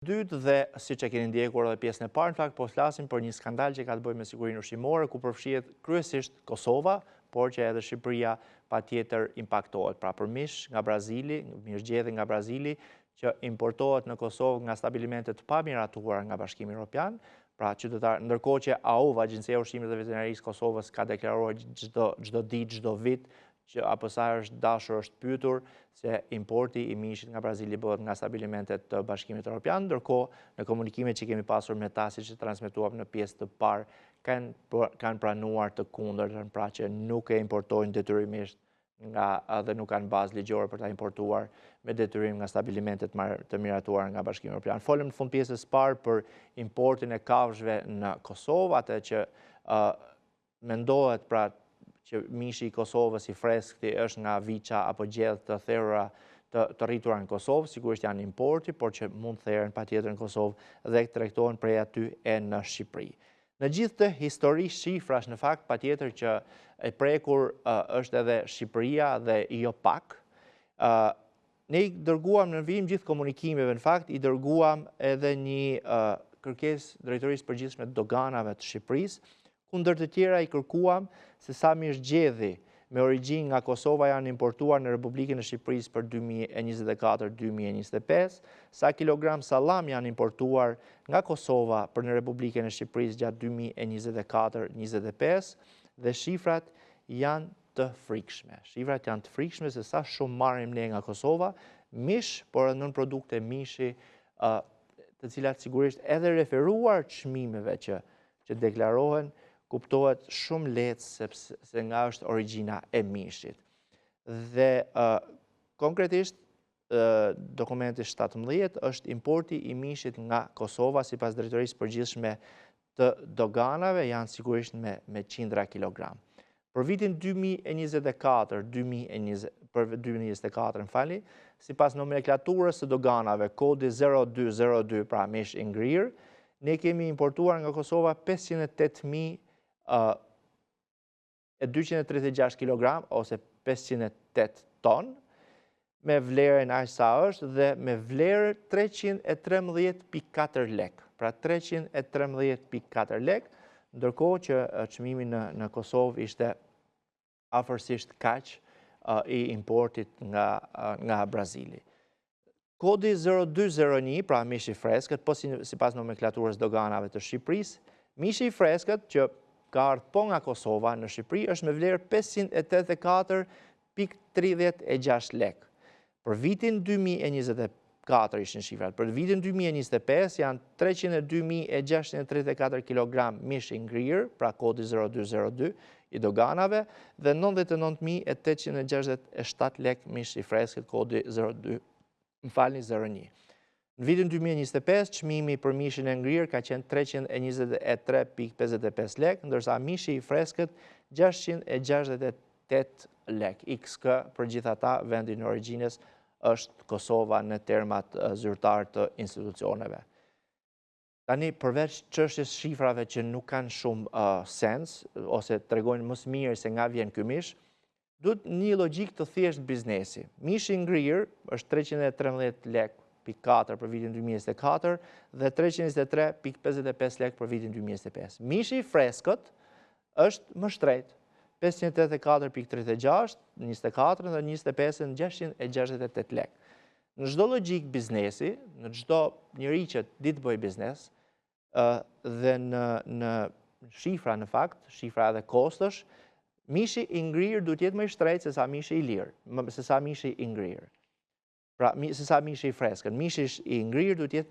Dytë dhe siç e keni ndjekur edhe pjesën e parë, në fakt po flasim për një skandal që ka të bëjë me sigurinë ushqimore, ku përfshihet kryesisht Kosova, por që edhe Shqipëria patjetër impaktohet. Pra për mish nga Brazili, mirëzgjedhje nga Brazili, që importohet në Kosovë nga stabilimente të pamiratuara nga Bashkimi Evropian, pra qytetar, ndërkohë që AUV, Agjencia e Ushqimit dhe Veterinarisë Kosovës, ka deklaruar çdo ditë, çdo vit, që apo sa është dashur është pyetur se importi i mishit nga Brazili bëhet nga stabilimentet të Bashkimit Evropian, ndërkohë në komunikimet që kemi pasur me ta, siç e transmetuam në pjesë të parë, kanë pranuar të kundërtën, pra që nuk e importojnë detyrimisht dhe nuk kanë bazë ligjore për ta importuar me detyrim nga stabilimentet të miratuara nga Bashkimi Evropian. Folëm në fund pjesës parë për importin e kafshëve në Kosovë, atë që mendohet pra që mishi i Kosovës i freskëti është nga viça apo gjedhë të therrura të rritura në Kosovë, sigurisht janë importi, por që mund therren patjetër në Kosovë dhe tregtohen prej aty e në Shqipëri. Në gjithë të histori shifrash, në fakt, patjetër që e prekur është edhe Shqipëria dhe jo pak. Ne i dërguam në vim gjithë komunikimeve, në fakt, i dërguam edhe një kërkesë Drejtorisë Përgjithshme të Doganave të Shqipërisë, kundër të tjera i kërkuam se sa mirëzgjedhje me origjinë nga Kosova janë importuar në Republikën e Shqipërisë për 2024-2025, sa kilogram sallam janë importuar nga Kosova për në Republikën e Shqipërisë gjatë 2024-2025, dhe shifrat janë të frikshme. Shifrat janë të frikshme se sa shumë marrim ne nga Kosova, mish, por edhe nën produkte mishi, të cilat sigurisht edhe referuar çmimeve që deklarohen, kuptohet shumë lehtë sepse nga është origjina e mishit. Dhe konkretisht, dokumenti 17 është importi i mishit nga Kosova, sipas Drejtorisë Përgjithshme të Doganave, janë sigurisht me qindra kilogram. Për vitin 2024, sipas nomenklaturës së Doganave, kodi 0202, pra mish i ngrirë, ne kemi importuar nga Kosova 508.236 kg ose 508 ton, me vlerën aq sa është dhe me vlerë 313.4 lek. Pra 313.4 lek, ndërkohë që çmimi në Kosovë ishte afërsisht kaq i importit nga Brazili. Kodi 0201, pra mishi i freskët, po sipas nomenklaturës Doganave të Shqipërisë, mishi i freskët që ka ardhur po nga Kosova në Shqipëri është me vlerë 584.36 lek. Për vitin 2024 ishin shifrat. Për vitin 2025 janë 302.634 kg mish i ngrirë, pra kodi 0202 i Doganave, dhe 99.867 lek mish i freskët, kodi 02. Në vitin 2025, çmimi për mishin e ngrirë ka qenë 323.55 lek, ndërsa mishi i freskët 668 lek. XK për gjithë ata, vendi në origjines është Kosova në termat zyrtar të institucioneve. Tani, përveç çështjes shifrave që nuk kanë shumë sens, ose tregojnë më së miri se nga vjen ky mish, duhet një logjik të thjesht biznesi. Mishi i ngrirë është 313 lek .4 për vitin 2024 dhe 323.55 lek për vitin 2025. Mishi i freskët është më shtret, 584.36, 24 dhe 25 në 668 lek. Në çdo logjik biznesi, në çdo njeri që ditë bëj biznes, dhe në shifra në fakt, shifra edhe kostësh, mishi i ngrirë duhet jetë më i shtrenjtë se sa mishi i lirë, se sa mishi i ngrirë. Pra, se sa mishi i freskët. Mishi i ngrirë duhet jetë